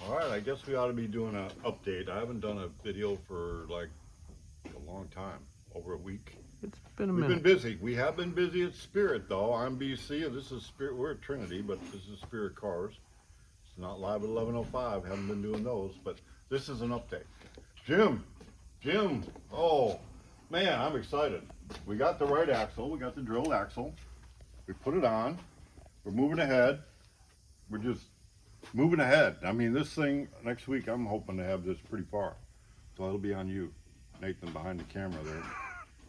All right, I guess we ought to be doing an update. I haven't done a video for like a long time, over a week. It's been a We've been minute. busy. We have been busy at Spirit though. I'm BC and this is Spirit. We're at Trinity, but this is Spiritcars. It's not live at 11:05. Haven't been doing those, but this is an update. Jim, Jim. Oh man, I'm excited. We got the right axle. We got the drilled axle. We put it on. We're moving ahead. We're just moving ahead. I mean, this thing next week, I'm hoping to have this pretty far. So it'll be on you, Nathan, behind the camera there.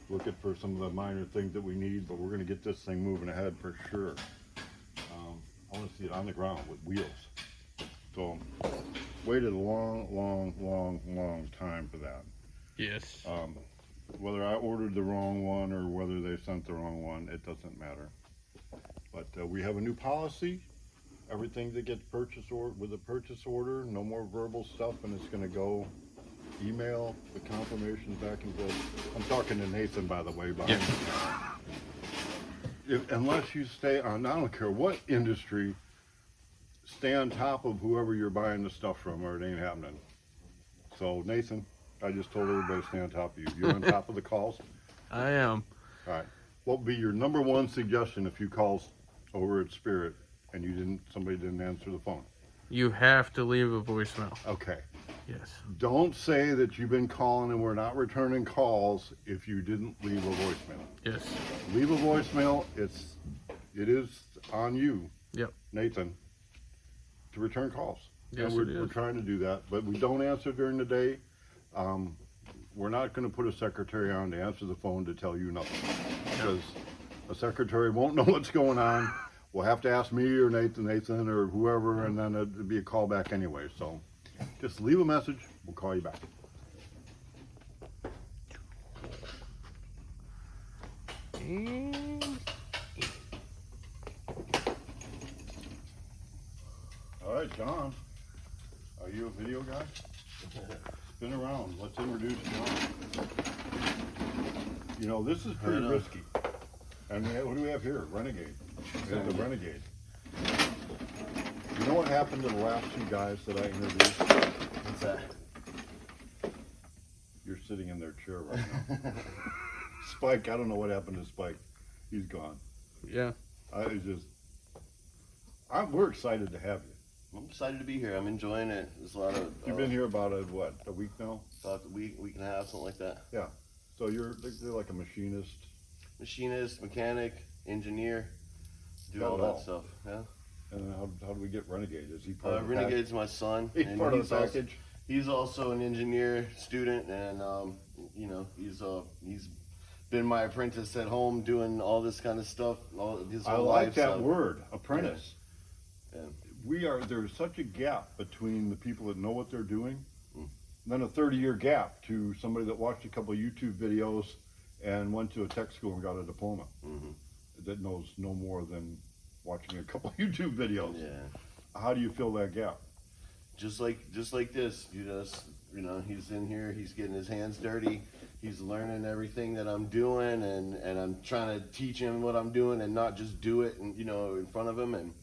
Looking for some of the minor things that we need, but we're going to get this thing moving ahead for sure. I want to see it on the ground with wheels. So, waited a long time for that. Yes. Whether I ordered the wrong one or whether they sent the wrong one, it doesn't matter. But we have a new policy. Everything that gets purchased or with a purchase order, no more verbal stuff, and it's going to go email the confirmation back and forth. I'm talking to Nathan, by the way. Behind unless you stay on, I don't care what industry, stay on top of whoever you're buying the stuff from, or it ain't happening. So Nathan, I just told everybody to stay on top of you. You're on top of the calls. I am. All right. What would be your number one suggestion if you calls over at Spirit and somebody didn't answer the phone? You have to leave a voicemail. Okay. Yes. Don't say that you've been calling and we're not returning calls if you didn't leave a voicemail. Yes. Leave a voicemail. It is on you, Yep. Nathan, to return calls. Yes, and it is. we're trying to do that, but we don't answer during the day. We're not going to put a secretary on to answer the phone to tell you nothing, because a secretary won't know what's going on. We'll have to ask me or Nathan or whoever, and then it'd be a call back anyway. So just leave a message. We'll call you back. All right, John. Are you a video guy? Spin around. Let's introduce John. You know, this is pretty risky. And what do we have here? Renegade. We have the Renegade. You know what happened to the last two guys that I introduced? What's that? You're sitting in their chair right now. Spike, I don't know what happened to Spike. He's gone. Yeah. We're excited to have you. I'm excited to be here. I'm enjoying it. There's a lot of. You've been here about a week now? About a week and a half, something like that. Yeah. So you're like a machinist. Machinist, mechanic, engineer, do Got all it that all. stuff. Yeah. And how do we get Renegade? Is he part of the Renegade's my son. He's and part of the package. He's also an engineer student, and he's been my apprentice at home doing all this kind of stuff. His I whole like life, that so- word, apprentice. Yeah. There's such a gap between the people that know what they're doing, and then a 30-year gap to somebody that watched a couple of YouTube videos and went to a tech school and got a diploma. That knows no more than watching a couple of YouTube videos. Yeah. How do you fill that gap? Just like this, he's in here, he's getting his hands dirty, he's learning everything that I'm doing, and I'm trying to teach him what I'm doing and not just do it in front of him, and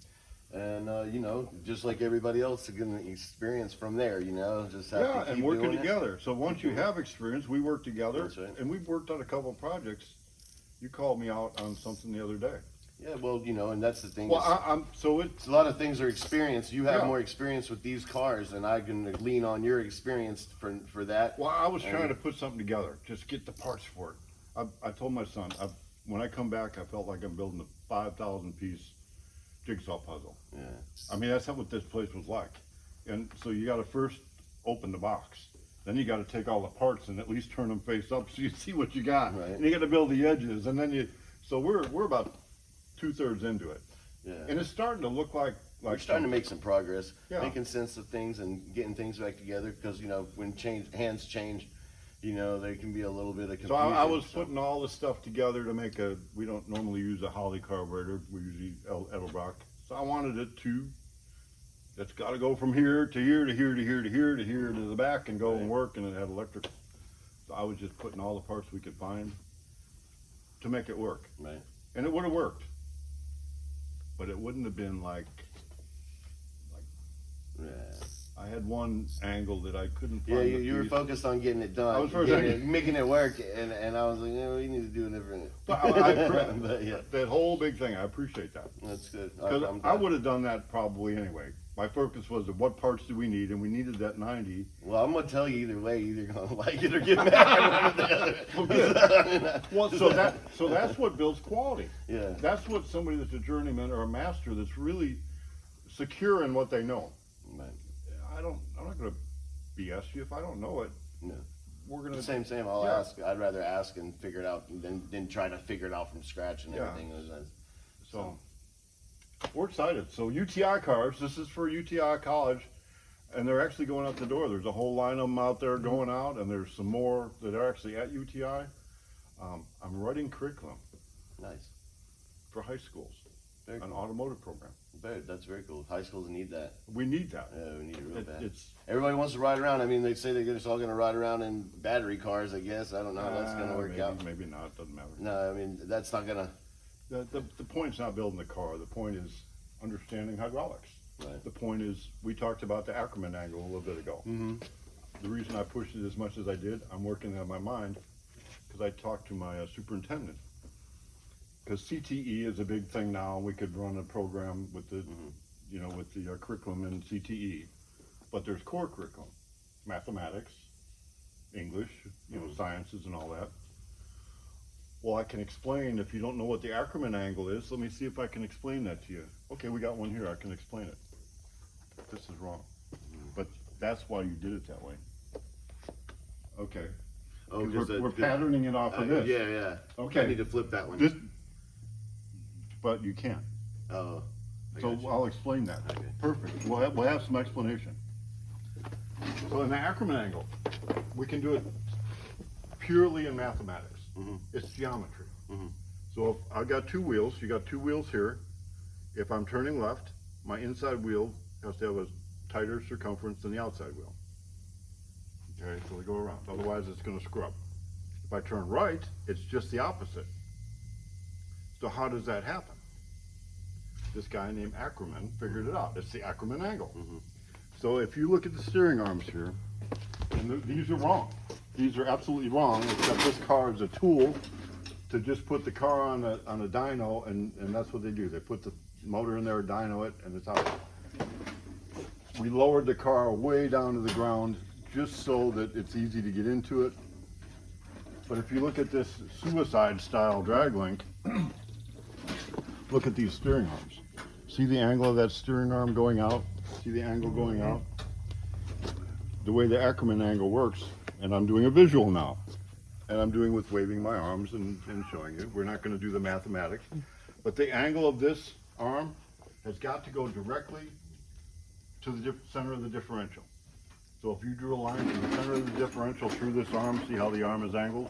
just like everybody else, getting the experience from there, just have to keep and working doing together. So once you have experience, we work together. That's right. And we've worked on a couple of projects. You called me out on something the other day. Yeah, well, and that's the thing. Well, It's a lot of things are experience. You have Yeah. more experience with these cars, and I can lean on your experience for that. Well, I was trying to put something together, just get the parts for it. I told my son, when I come back, I felt like I'm building a 5,000 piece jigsaw puzzle. Yeah. I mean, that's not what this place was like. And so you got to first open the box. Then you got to take all the parts and at least turn them face up so you see what you got. Right. And you got to build the edges, and then so we're about 2/3 into it. Yeah. And it's starting to look like We're starting to make some progress, Yeah. making sense of things and getting things back together. Because when hands change, there can be a little bit of confusion. So I was putting all the stuff together to make we don't normally use a Holly carburetor, we usually Edelbrock. So I wanted it that's got to go from here to here to here to here to here to here to the back and go and work, and it had electric. So I was just putting all the parts we could find to make it work. Right. And it would have worked. But it wouldn't have been like Yeah. I had one angle that I couldn't find. Yeah, the you were piece. focused on getting it done, I was focused making it work, and I was like, yeah, we need to do a different. But But yeah, that whole big thing, I appreciate that. that's good. Because I'm I glad. would have done that probably anyway. My focus was at what parts do we need, and we needed that 90. Well, I'm gonna tell you either way. You're either gonna like it or get mad. One or the other. Well, so that's what builds quality. Yeah. That's what somebody that's a journeyman or a master that's really secure in what they know. Right. I'm not gonna BS you if I don't know it. No. We're gonna Same. I'll Yeah. ask. I'd rather ask and figure it out than try to figure it out from scratch and Yeah. everything. So we're excited. So UTI cars, this is for UTI college, and they're actually going out the door. There's a whole line of them out there going out, and there's some more that are actually at UTI. I'm writing curriculum Nice. for high schools, Very an cool. automotive program. That's very cool. High schools need that. We need that. Yeah, we need it real bad. It's Everybody wants to ride around. I mean, they say they're just all going to ride around in battery cars. I guess I don't know how that's going to work maybe, out. Maybe not. Doesn't matter. No, I mean that's not going to. The point's not building the car. The point is understanding hydraulics. Right. The point is we talked about the Ackerman angle a little bit ago. Mm-hmm. The reason I pushed it as much as I did, I'm working on my mind because I talked to my superintendent. Because CTE is a big thing now. We could run a program with the, with the curriculum in CTE, but there's core curriculum, mathematics, English, sciences and all that. Well, I can explain, if you don't know what the Ackerman angle is, let me see if I can explain that to you. Okay, we got one here, I can explain it. This is wrong. But that's why you did it that way. Okay. Oh, 'Cause we're patterning it off of this. Yeah. Okay. I need to flip that one. But you can't. Oh. I So got you. I'll explain that. Okay. Perfect. We'll have some explanation. So in the Ackerman angle, we can do it purely in mathematics. Mhm. It's geometry. Mhm. So if I've got two wheels, you got two wheels here. If I'm turning left, my inside wheel has to have a tighter circumference than the outside wheel. Okay, so they go around. Otherwise, it's going to screw up. If I turn right, it's just the opposite. So how does that happen? This guy named Ackerman figured it out. It's the Ackerman angle. Mhm. So if you look at the steering arms here, and these are wrong. These are absolutely wrong, except this car is a tool to just put the car on a dyno, and that's what they do. They put the motor in there, dyno it, and it's out. We lowered the car way down to the ground just so that it's easy to get into it. But if you look at this suicide style drag link, look at these steering arms. See the angle of that steering arm going out? See the angle going out? The way the Ackerman angle works, and I'm doing a visual now, and I'm doing with waving my arms and showing you. We're not going to do the mathematics, but the angle of this arm has got to go directly to the center of the differential. So if you drew a line from the center of the differential through this arm, see how the arm is angled?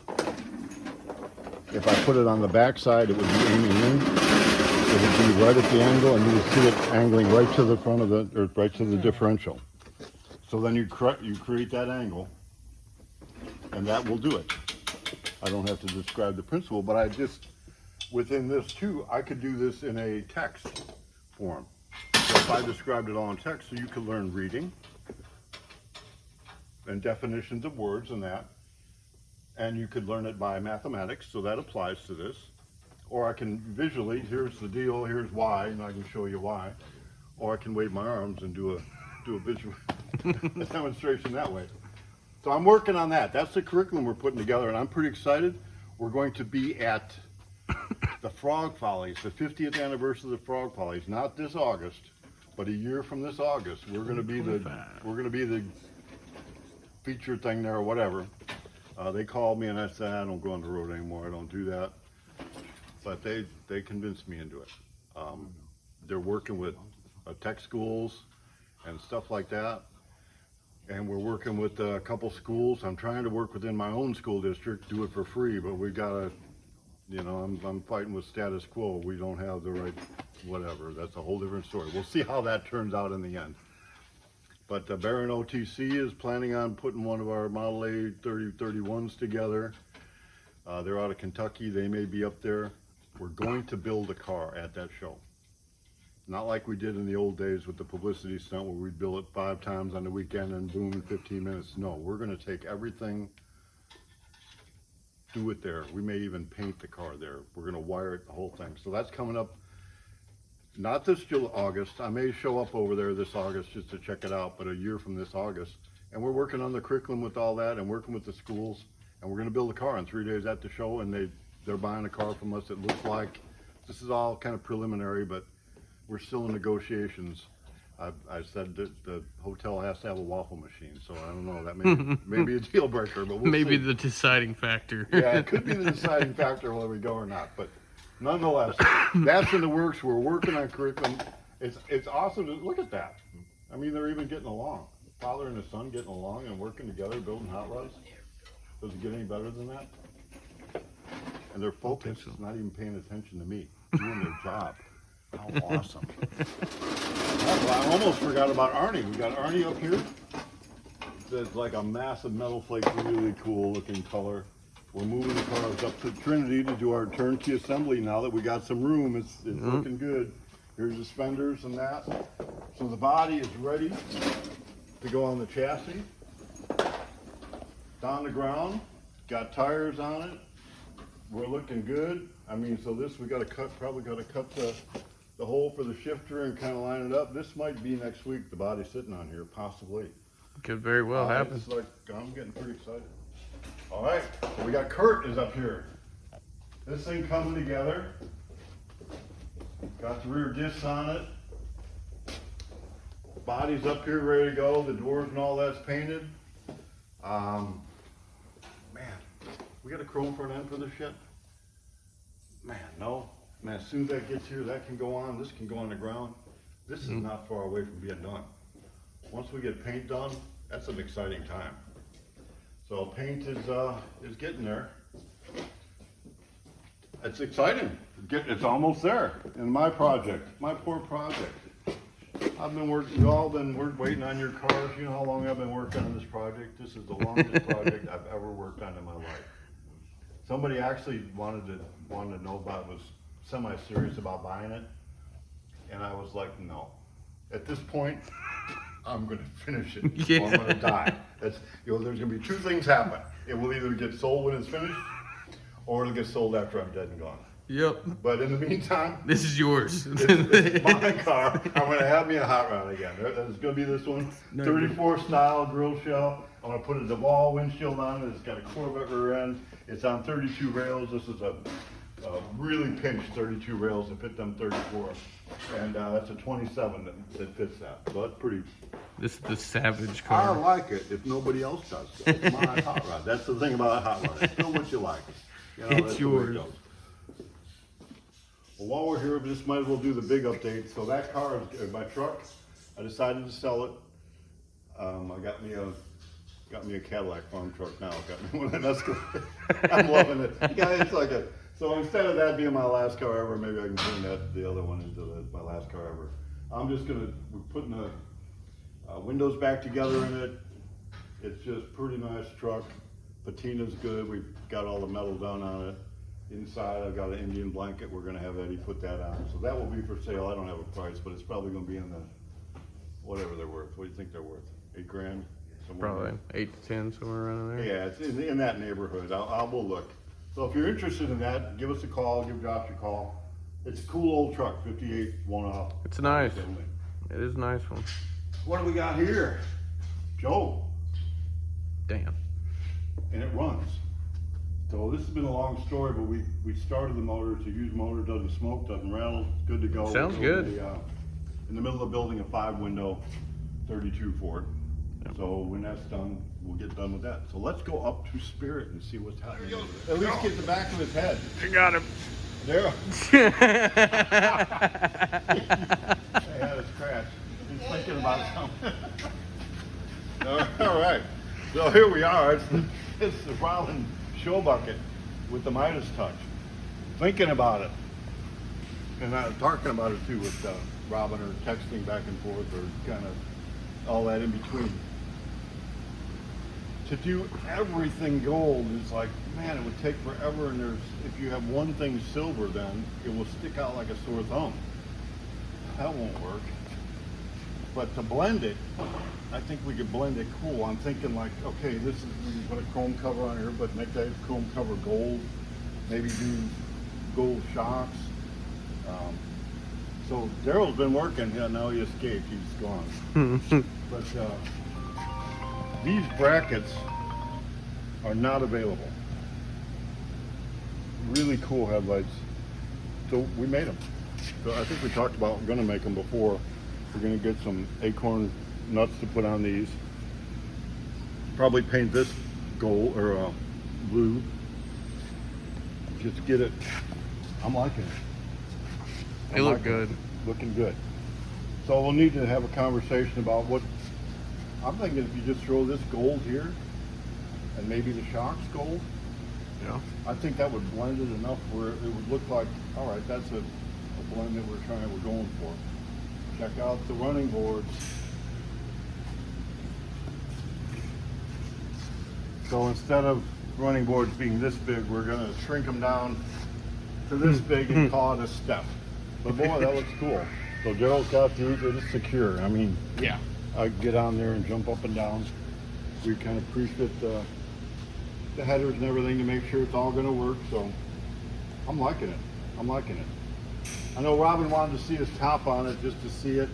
If I put it on the back side, it would be aiming in. It would be right at the angle, and you would see it angling right to the front of the, or right to the differential. So then you create that angle, and that will do it. I don't have to describe the principle, but I just, within this too, I could do this in a text form. So if I described it all in text, so you could learn reading and definitions of words and that, and you could learn it by mathematics, so that applies to this. Or I can visually, here's the deal, here's why, and I can show you why. Or I can wave my arms and do a visual a demonstration that way. So I'm working on that. That's the curriculum we're putting together, and I'm pretty excited. We're going to be at the Frog Follies, the 50th anniversary of the Frog Follies, not this August, but a year from this August. We're going to be the feature thing there or whatever. They called me and I said, I don't go on the road anymore. I don't do that. But they convinced me into it. They're working with tech schools and stuff like that. And we're working with a couple schools. I'm trying to work within my own school district, do it for free, but we gotta, I'm fighting with status quo. We don't have the right, whatever. That's a whole different story. We'll see how that turns out in the end. But Barron OTC is planning on putting one of our Model A 3031s together. They're out of Kentucky. They may be up there. We're going to build a car at that show. Not like we did in the old days with the publicity stunt where we'd bill it 5 times on the weekend and boom, in 15 minutes. No, we're gonna take everything, do it there. We may even paint the car there. We're gonna wire it, the whole thing. So that's coming up, not this August. I may show up over there this August just to check it out, but a year from this August. And we're working on the curriculum with all that and working with the schools. And we're gonna build a car in 3 days at the show, and they're buying a car from us. It looks like, this is all kind of preliminary, but we're still in negotiations. I said that the hotel has to have a waffle machine, so I don't know, that may be a deal breaker, but we'll Maybe see. the deciding factor. Yeah, it could be the deciding factor whether we go or not, but nonetheless, that's in the works. We're working on curriculum. It's awesome to look at that. I mean, they're even getting along. Father and his son getting along and working together, building hot rods. Does it get any better than that? And they're focused, not even paying attention to me, doing their job. How awesome. I almost forgot about Arnie. We got Arnie up here. It's like a massive metal flake, really cool looking color. We're moving the cars up to Trinity to do our turnkey assembly now that we got some room. It's looking good. Here's the fenders and that. So the body is ready to go on the chassis. It's on the ground. Got tires on it. We're looking good. I mean, so this we got to cut. Probably got to cut the hole for the shifter and kind of line it up. This might be next week. The body's sitting on here, possibly. Could very well happen. It's like, I'm getting pretty excited. All right, so we got Kurt is up here. This thing coming together. Got the rear discs on it. Body's up here ready to go. The doors and all that's painted. Man, we got a chrome front end for this shit? Man, no. Man, as soon as that gets here, that can go on. This can go on the ground. This is not far away from being done. Once we get paint done, that's an exciting time. So paint is getting there. It's exciting. It's almost there in my project, my poor project. I've been working, we've all been waiting on your cars. You know how long I've been working on this project? This is the longest project I've ever worked on in my life. Somebody actually wanted to know about, was semi-serious about buying it. And I was like, no. At this point, I'm gonna finish it, or I'm gonna die. That's, there's gonna be 2 things happen. It will either get sold when it's finished, or it'll get sold after I'm dead and gone. Yep. But in the meantime, This is yours. it's my car. I'm gonna have me a hot rod again. It's gonna be this one, 34 style grill shell. I'm gonna put a DeVal windshield on it. It's got a Corvette rear end. It's on 32 rails. This is a really pinched 32 rails to fit them 34. And that's a 27 that fits that. So that's pretty. This is the savage I car. like it if nobody else does. It's my hot rod. That's the thing about a hot rod. It's still what you like. You know, It's that's the way it yours. goes. Well, while we're here, we just might as well do the big update. So that car, my truck, I decided to sell it. I got me a Cadillac farm truck now. Got me one of an Escalade. I'm loving it. Yeah, it's like a. So instead of that being my last car ever, maybe I can turn the other one into my last car ever. We're putting the windows back together in it. It's just pretty nice truck. Patina's good. We've got all the metal done on it. Inside, I've got an Indian blanket. We're gonna have Eddie put that on. So that will be for sale. I don't have a price, but it's probably gonna be in the, whatever they're worth. What do you think they're worth? 8 grand? Somewhere in Probably 8 to 10, somewhere around there. yeah, it's in that neighborhood. We'll look. So if you're interested in that, give us a call, give Josh a call. It's a cool old truck, 58 one-off. It's nice. It is a nice one. What do we got here? Joe, Damn. and it runs. So this has been a long story, but we started the motor. It's a used motor, doesn't smoke, doesn't rattle, it's good to go. Sounds good. In the middle of the building, a 5-window 32 Ford. So when that's done, we'll get done with that. So let's go up to Spirit and see what's happening. At least get the back of his head. I got him. There. He had a scratch. He's thinking about something. All right. So here we are. It's the Rollin show bucket with the Midas touch. Thinking about it. And I'm talking about it too with Robin, or texting back and forth, or kind of all that in between. To do everything gold is like, man, it would take forever, and if you have one thing silver, then it will stick out like a sore thumb. that won't work. But to blend it, I think we could blend it cool. I'm thinking like, okay, this is, we can put a chrome cover on here, but make that chrome cover gold. Maybe do gold shocks. So Daryl's been working. Yeah, now he escaped. He's gone. But these brackets are not available. Really cool headlights. So we made them. So I think we talked about we're going to make them before. We're going to get some acorn nuts to put on these. Probably paint this gold or blue. Just get it. I'm liking it. They look good. Looking good. So we'll need to have a conversation about what I'm thinking. If you just throw this gold here and maybe the shocks gold, Yeah. I think that would blend it enough where it would look like, all right, that's a blend that we're going for. Check out the running boards. So instead of running boards being this big, we're gonna shrink them down to this big and call it a step. But boy, that looks cool. So Daryl's got these, they're just secure. I mean, Yeah. I get on there and jump up and down. We kind of pre-fit the headers and everything to make sure it's all gonna work. So I'm liking it. I'm liking it. I know Robin wanted to see his top on it just to see it.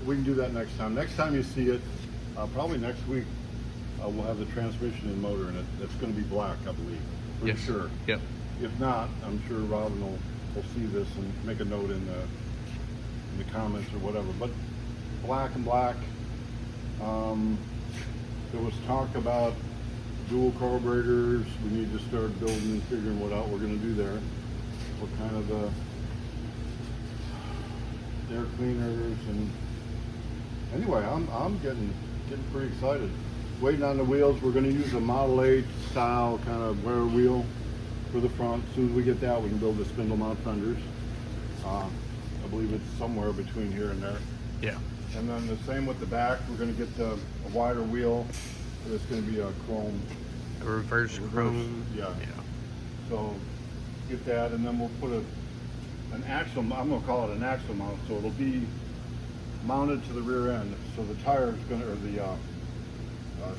We can do that next time. Next time you see it, probably next week, we'll have the transmission and motor in it. It's gonna be black, I believe. Pretty Yes. sure. Yep. If not, I'm sure Robin will see this and make a note in the comments or whatever. But black and black. There was talk about dual carburetors. We need to start building and figuring what out we're going to do there. What kind of air cleaners and anyway, I'm getting pretty excited. Waiting on the wheels. We're going to use a Model 8 style kind of rear wheel for the front. As soon as we get that, we can build the spindle mount fenders. I believe it's somewhere between here and there. Yeah. And then the same with the back. We're going to get a wider wheel. It's going to be a chrome. A reverse chrome. Yeah. Yeah. So get that, and then we'll put an axle. I'm going to call it an axle mount. So it'll be mounted to the rear end. So the tire is going to, or the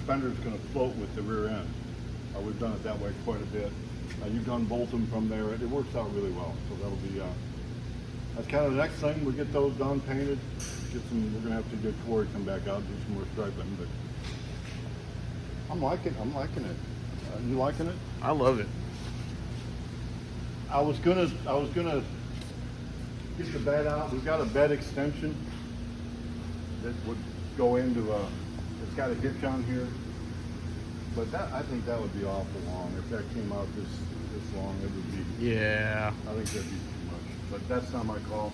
fender is going to float with the rear end. We've done it that way quite a bit. You gun bolt them from there. It works out really well. So that'll be that's kind of the next thing. We get those done, painted. Get some. We're gonna have to get Corey come back out and do some more striping. But I'm liking it. You liking it? I love it. I was gonna get the bed out. We've got a bed extension that would go into it's got a hitch on here. But I think that would be awful long. If that came out this long, it would be. Yeah. I think that'd be too much. But that's not my call.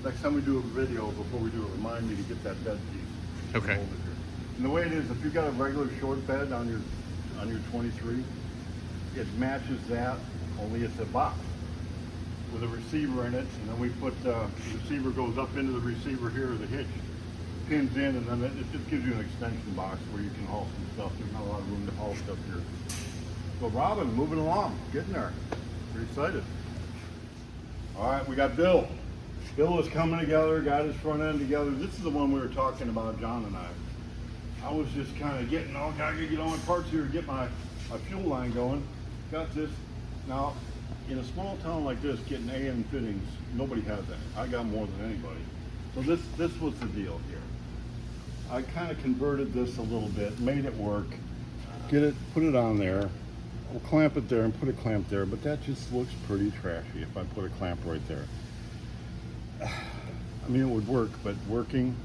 Next time we do a video, before we do it, remind me to get that bed piece. Okay. Hold it here. And the way it is, if you've got a regular short bed on your 23, it matches that. Only it's a box with a receiver in it, and then we put the receiver goes up into the receiver here, the hitch pins in, and then it just gives you an extension box where you can haul some stuff. There's not a lot of room to haul stuff here. So Robin, moving along, getting there. Pretty excited. All right, we got Bill. Bill is coming together, got his front end together. This is the one we were talking about, John and I was just kind of getting, gotta get all my parts here to get my fuel line going. Got this. Now, in a small town like this, getting A&M fittings, nobody has that. I got more than anybody. So this was the deal here. I kind of converted this a little bit, made it work, put it on there. We'll clamp it there and put a clamp there, but that just looks pretty trashy if I put a clamp right there. I mean, it would work, but working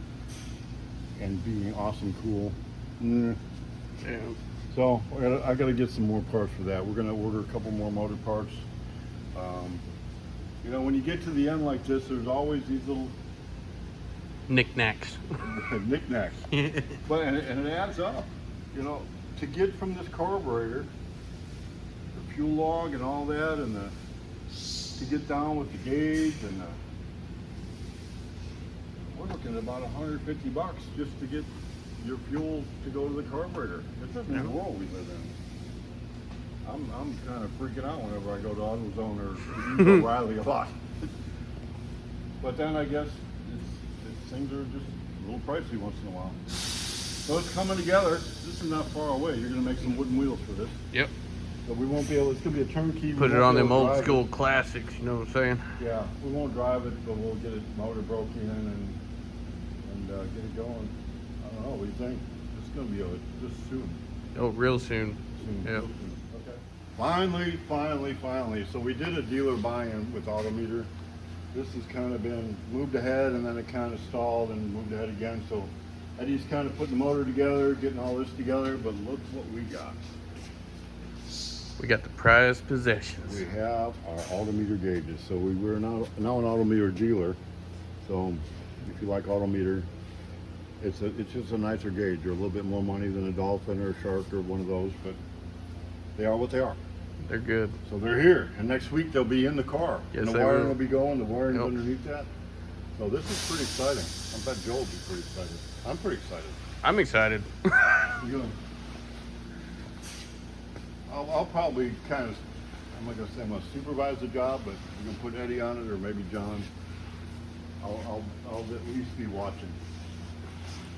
and being awesome cool. Yeah. So I gotta get some more parts for that. We're gonna order a couple more motor parts. You know, when you get to the end like this, there's always these little Knickknacks. knickknacks. But and it adds up. You know, to get from this carburetor, the fuel log and all that, and to get down with the gauge and we're looking at about $150 just to get your fuel to go to the carburetor. It's a new world we live in. I'm kind of freaking out whenever I go to AutoZone or O'Reilly a lot. But then I guess it's things are just a little pricey once in a while. So it's coming together. This is not far away. You're gonna make some wooden wheels for this. Yep. So we won't be able, it's gonna be a turnkey. We Put it won't on be able them to old drive school it. classics, you know what I'm saying? Yeah, we won't drive it, but we'll get it motor broke in and get it going. I don't know, what do you think? It's gonna be just soon. Oh, real soon. Soon, Yep. real soon. Okay. Finally. So we did a dealer buy-in with Autometer. This has kind of been moved ahead and then it kind of stalled and moved ahead again. So Eddie's kind of putting the motor together, getting all this together, but look what we got. We got the prized possessions. We have our Autometer gauges. So we're now an Autometer dealer. So if you like Autometer, it's just a nicer gauge. They're a little bit more money than a Dolphin or a Shark or one of those, but they are what they are. They're good. So they're here, and next week they'll be in the car. Yes, and the they wiring will. will be going, the wiring's Yep. underneath that. So this is pretty exciting. I bet Joe will be pretty excited. I'm pretty excited. I'm excited. You gonna, I'll probably kind of, I'm not gonna say I'm gonna supervise the job, but you can put Eddie on it or maybe John. I'll at least be watching.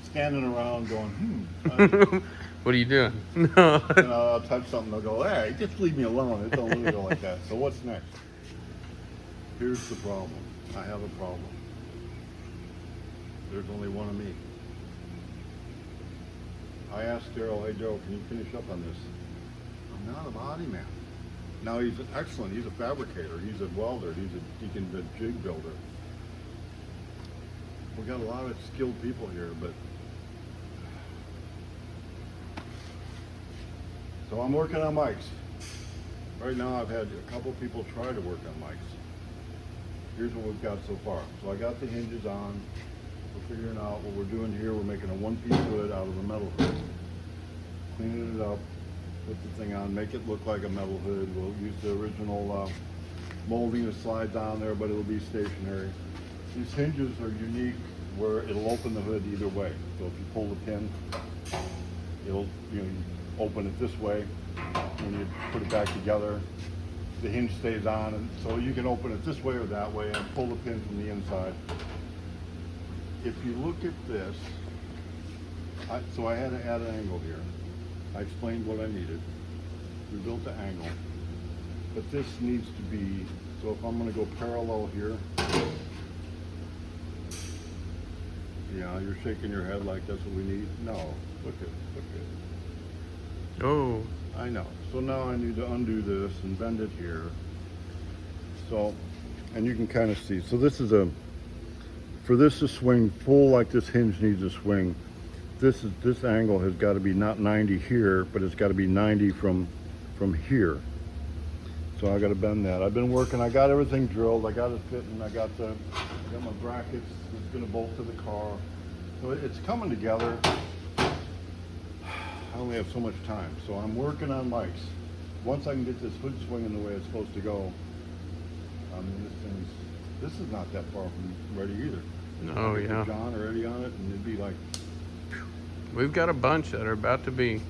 Standing around going, What are you doing? and I'll touch something, they'll go, hey, just leave me alone. It don't really go like that. So what's next? Here's the problem. I have a problem. There's only one of me. I asked Daryl, hey Daryl, can you finish up on this? I'm not a body man. Now he's excellent, he's a fabricator, he's a welder, he can be a jig builder. We got a lot of skilled people here, but so I'm working on mics. Right now I've had a couple people try to work on mics. Here's what we've got so far. So I got the hinges on. We're figuring out what we're doing here. We're making a one-piece hood out of a metal hood. Cleaning it up, put the thing on, make it look like a metal hood. We'll use the original molding that slides on there, but it'll be stationary. These hinges are unique where it'll open the hood either way. So if you pull the pin, it'll, you open it this way. When you put it back together, the hinge stays on, and so you can open it this way or that way and pull the pin from the inside. If you look at this, so I had to add an angle here. I explained what I needed. We built the angle, but this needs to be, so if I'm gonna go parallel here, yeah, you're shaking your head like that's what we need. No, look it. Oh, I know. So now I need to undo this and bend it here. So, and you can kind of see. So this is for this to swing full like this hinge needs to swing, this angle has got to be not 90 here, but it's got to be 90 from here. So I got to bend that. I've been working. I got everything drilled. I got it fitting. I got my brackets. It's going to bolt to the car. So it's coming together. I only have so much time, so I'm working on mics. Once I can get this hood swinging the way it's supposed to go, I mean, this is not that far from ready either. oh I could yeah. put John or Eddie on it, and it'd be like. We've got a bunch that are about to be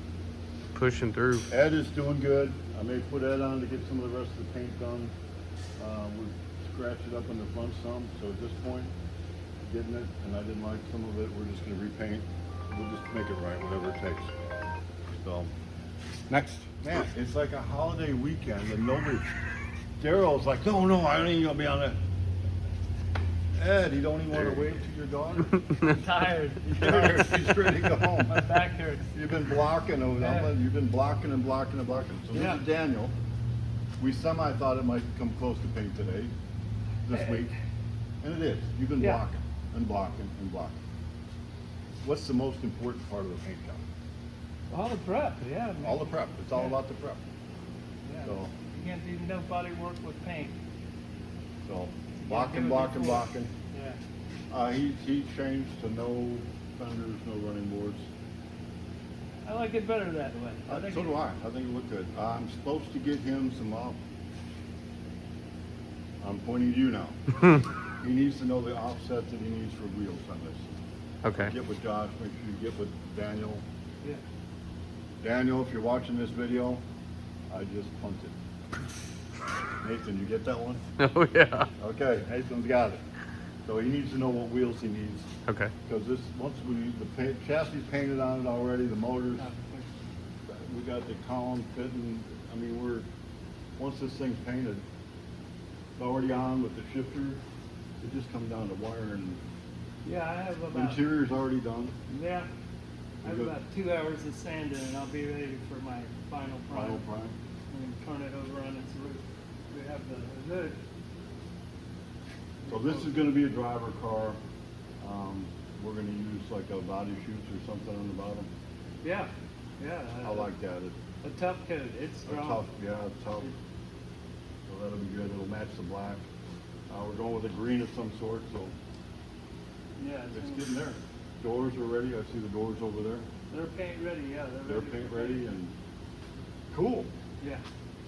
pushing through. Ed is doing good. I may put Ed on to get some of the rest of the paint done. We scratched it up in the front some, so at this point, getting it, and I didn't like some of it. We're just going to repaint. We'll just make it right, whatever it takes. So, next. Man, it's like a holiday weekend and nobody, Daryl's like, no, I ain't gonna be on it. Ed, you don't even want to wave to your daughter? I'm tired. He's tired, he's ready to go home. My back hurts. You've been blocking, you've been blocking and blocking and blocking. So Yeah. this is Daniel. We thought it might come close to paint today, this week. And it is. You've been Yeah. blocking and blocking and blocking. What's the most important part of the paint job? All the prep, yeah. Man. All the prep. It's all Yeah. about the prep. Yeah. So, You can't do no body work with paint. so do blocking, it blocking, before. blocking. Yeah. He changed to no fenders, no running boards. I like it better that way. So do I. I think it looked good. I'm supposed to get him some I'm pointing to you now. He needs to know the offset that he needs for wheels on this. Okay. Get with Josh, make sure you get with Daniel. Yeah. Daniel, if you're watching this video, I just punted. Nathan, you get that one? Oh yeah. Okay, Nathan's got it. So he needs to know what wheels he needs, Okay. because this, once the chassis painted on it already, the motors, we got the column fitting, I mean, once this thing's painted, it's already on with the shifter, it just comes down to wire and Yeah, I have the about, interior's already done. yeah, I have Good. about 2 hours of sanding and I'll be ready for my final prime. Final prime. And turn it over on its roof. We have the hood. So this is gonna be a driver car. We're gonna use like a body chutes or something on the bottom. Yeah, yeah. I like that. A tough coat. It's A strong. tough, yeah, tough. So that'll be good. It'll match the black. We're going with a green of some sort, so Yeah, it's getting there. Doors are ready. I see the doors over there. they're paint ready. Yeah, They're paint ready and cool. Yeah.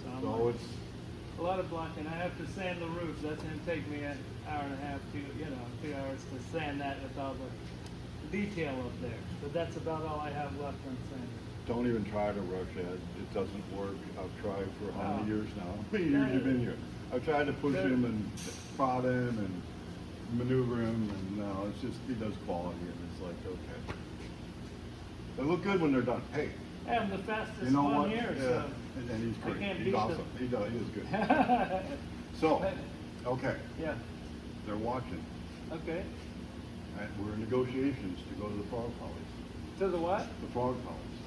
So I'm So like, it's, a lot of blocking. I have to sand the roof. That's gonna take me an hour and a half to 2 hours to sand that with all the detail up there. But that's about all I have left on sanding. don't even try to rush it. It doesn't work. I've tried for how many Oh. years now? How many years you've been here? I've tried to push him and prod him and maneuver him, and no, it's just, he does quality, and it's like, okay. They look good when they're done. Hey, Hey, I'm the fastest you know one what? here, Yeah, so. and he's I great. can't He's beat awesome. He is good. So, okay, Yeah, they're watching. okay. And we're in negotiations to go to the Frog Pollies. To the what? The Frog Pollies.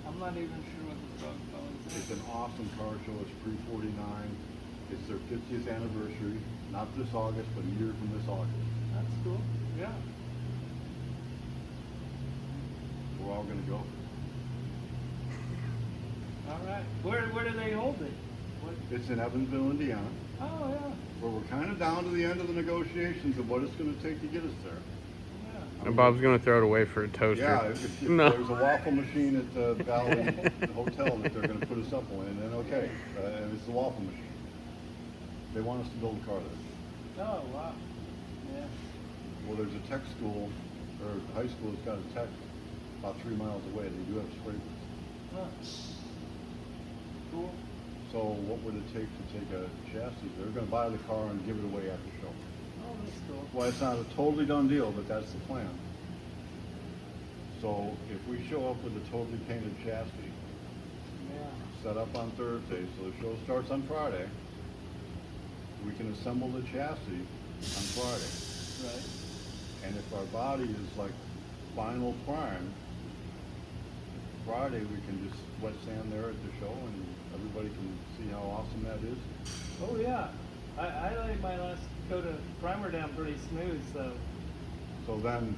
I'm not even sure what the frog phone It's is. an awesome car show. It's pre-49. It's their 50th anniversary. Not this August, but a year from this August. That's cool. Yeah. We're all gonna go. All right. Where do they hold it? What? It's in Evansville, Indiana, Oh, yeah. where we're kind of down to the end of the negotiations of what it's gonna take to get us there. Yeah. And Bob's gonna throw it away for a toaster. Yeah, if No. there's a waffle machine at the Valley Hotel that they're gonna put us up in, then okay, and it's the waffle machine. They want us to build a car there. Oh, wow. Yeah. Well, there's a tech school, or high school that's got a tech about 3 miles away. They do have spray booths. Huh. Cool. So what would it take to take a chassis? They're gonna buy the car and give it away at the show. Oh, that's cool. Well, it's not a totally done deal, but that's the plan. So if we show up with a totally painted chassis, Yeah. set up on Thursday, so the show starts on Friday, we can assemble the chassis on Friday. Right. And if our body is like final prime, Friday we can just wet sand there at the show and everybody can see how awesome that is. Oh, yeah. I laid my last coat of primer down pretty smooth, so. So then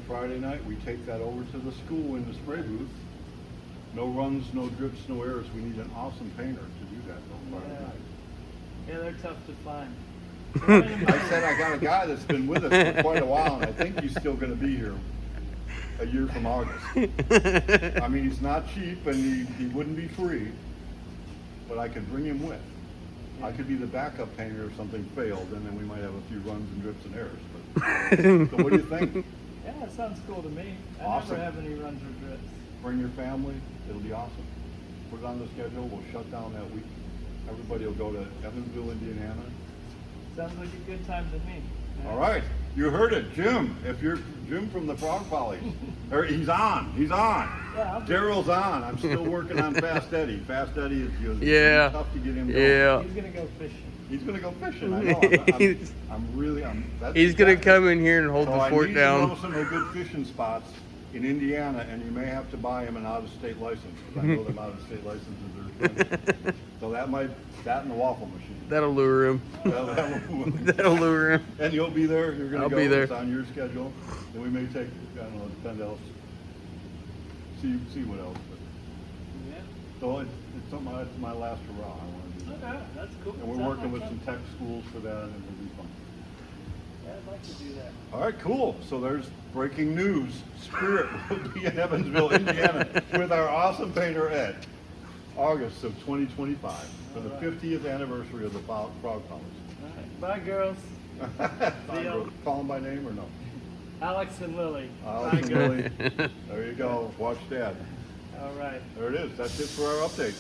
Friday night, we take that over to the school in the spray booth. No runs, no drips, no errors. We need an awesome painter to do that on Friday Yeah. night. Yeah, they're tough to find. I said I got a guy that's been with us for quite a while, and I think he's still gonna be here a year from August. I mean, he's not cheap, and he wouldn't be free, but I could bring him with. I could be the backup painter if something failed, and then we might have a few runs and drips and errors, but, so what do you think? Yeah, it sounds cool to me. I Awesome. never have any runs or drips. Bring your family, it'll be awesome. Put it on the schedule, we'll shut down that week. Everybody will go to Evansville, Indiana. Sounds like a good time to me. Yeah. All right, you heard it, Jim. If you're Jim from the Frog Pollies, he's on. Yeah, I'll be- Daryl's on. I'm still working on Fast Eddie. Fast Eddie is good. Yeah. Tough to get him going. Yeah. He's gonna go fishing. He's gonna go fishing. I know. That's He's gonna exactly- come in here and hold So the I fort need down. to know some of the good fishing spots in Indiana, and you may have to buy him an out-of-state license, because I know them out-of-state licenses are expensive. So that and the waffle machine. That'll lure him. That'll lure him. And you'll be there, you're gonna I'll go, be there. it's on your schedule, and we may take, I don't know, depend else, see what else, but, Yeah. so it's something, it's my last hurrah, I wanna do that. Okay, that's cool. And we're Sounds working like with fun. some tech schools for that, and it'll be fun. Yeah, I'd like to do that. All right, cool, so there's breaking news, Spirit will be in Evansville, Indiana, with our awesome painter Ed, August of 2025, for the All right. 50th anniversary of the Frog Pollies. All right. Bye, girls. Call them by name or no? Alex and Lily. Alex Bye, and girls. Lily. There you go. Watch Dad. All right. There it is. That's it for our update.